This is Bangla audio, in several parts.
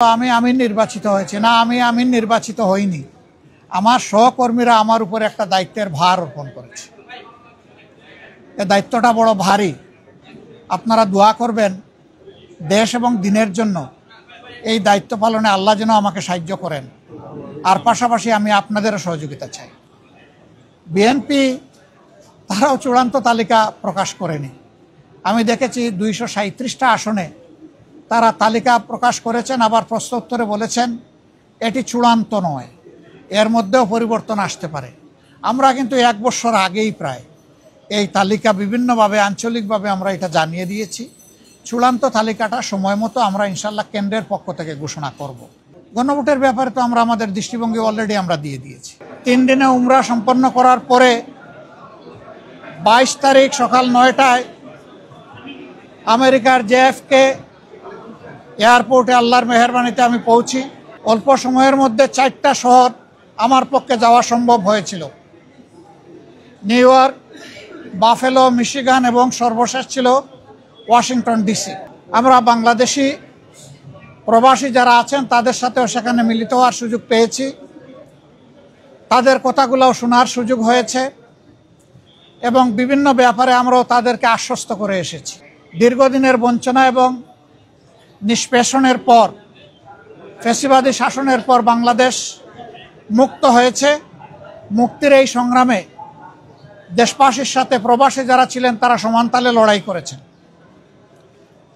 আমি নির্বাচিত হয়েছি না, আমি নির্বাচিত হইনি। আমার সহকর্মীরা আমার উপর একটা দায়িত্বের ভার অর্পণ করেছে। এই দায়িত্বটা বড় ভারী। আপনারা দোয়া করবেন দেশ এবং দিনের জন্য এই দায়িত্ব পালনে আল্লাহ যেন আমাকে সাহায্য করেন। আর পাশাপাশি আমি আপনাদেরও সহযোগিতা চাই। বিএনপি তারাও চূড়ান্ত তালিকা প্রকাশ করেনি। আমি দেখেছি 237টা আসনে তারা তালিকা প্রকাশ করেছেন, আবার প্রশ্নোত্তরে বলেছেন এটি চূড়ান্ত নয়, এর মধ্যেও পরিবর্তন আসতে পারে। আমরা কিন্তু 1 বছর আগেই প্রায় এই তালিকা বিভিন্নভাবে আঞ্চলিকভাবে আমরা এটা জানিয়ে দিয়েছি। চূড়ান্ত তালিকাটা সময় মতো আমরা ইনশাল্লাহ কেন্দ্রের পক্ষ থেকে ঘোষণা করব। গণভোটের ব্যাপারে তো আমরা আমাদের দৃষ্টিভঙ্গি অলরেডি আমরা দিয়ে দিয়েছি। 3 দিনে উমরা সম্পন্ন করার পরে 22 তারিখ সকাল 9টায় আমেরিকার JFK এয়ারপোর্টে আল্লাহর মেহেরবানিতে আমি পৌঁছি। অল্প সময়ের মধ্যে 4টা শহর আমার পক্ষে যাওয়া সম্ভব হয়েছিল: নিউ ইয়র্ক, বাফেলো, মিশিগান এবং সর্বশেষ ছিল ওয়াশিংটন DC। আমরা বাংলাদেশি প্রবাসী যারা আছেন তাদের সাথেও সেখানে মিলিত হওয়ার সুযোগ পেয়েছি, তাদের কথাগুলোও শোনার সুযোগ হয়েছে এবং বিভিন্ন ব্যাপারে আমরাও তাদেরকে আশ্বস্ত করে এসেছি। দীর্ঘদিনের বঞ্চনা এবং নিষ্পেষণের পর, ফ্যাসিবাদী শাসনের পর বাংলাদেশ মুক্ত হয়েছে। মুক্তির এই সংগ্রামে দেশবাসীর সাথে প্রবাসী যারা ছিলেন তারা সমানতালে লড়াই করেছেন।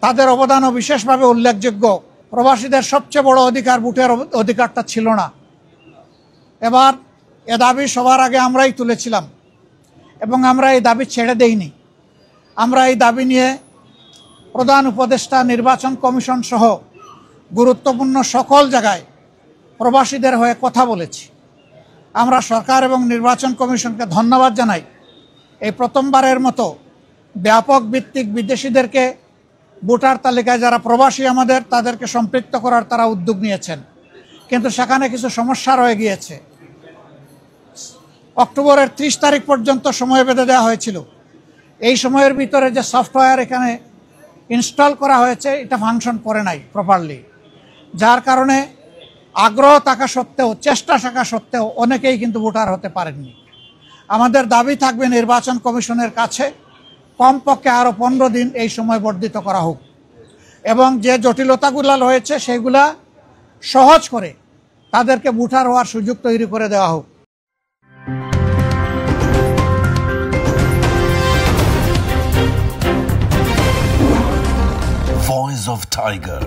তাদের অবদানও বিশেষভাবে উল্লেখযোগ্য। প্রবাসীদের সবচেয়ে বড় অধিকার ভোটের অধিকারটা ছিল না। এবার এ দাবি সবার আগে আমরাই তুলেছিলাম এবং আমরা এই দাবি ছেড়ে দেইনি। আমরা এই দাবি নিয়ে প্রধান উপদেষ্টা, নির্বাচন কমিশন সহ গুরুত্বপূর্ণ সকল জায়গায় প্রবাসীদের হয়ে কথা বলেছি। আমরা সরকার এবং নির্বাচন কমিশনকে ধন্যবাদ জানাই। এই প্রথমবারের মতো ব্যাপক ভিত্তিক বিদেশিদেরকে ভোটার তালিকায় যারা প্রবাসী আমাদের তাদেরকে সম্পৃক্ত করার তারা উদ্যোগ নিয়েছেন, কিন্তু সেখানে কিছু সমস্যা রয়ে গিয়েছে। অক্টোবরের 30 তারিখ পর্যন্ত সময় বেঁধে দেওয়া হয়েছিল। এই সময়ের ভিতরে যে সফটওয়্যার এখানে ইনস্টল করা হয়েছে এটা ফাংশন করে নাই প্রপারলি, যার কারণে আগ্রহ থাকা সত্ত্বেও, চেষ্টা থাকা সত্ত্বেও অনেকেই কিন্তু ভোটার হতে পারেননি। আমাদের দাবি থাকবে নির্বাচন কমিশনের কাছে কমপক্ষে আরও 15 দিন এই সময় বর্ধিত করা হোক এবং যে জটিলতাগুলো রয়েছে সেগুলা সহজ করে তাদেরকে ভোটার হওয়ার সুযোগ তৈরি করে দেওয়া হোক। Voice of Tiger.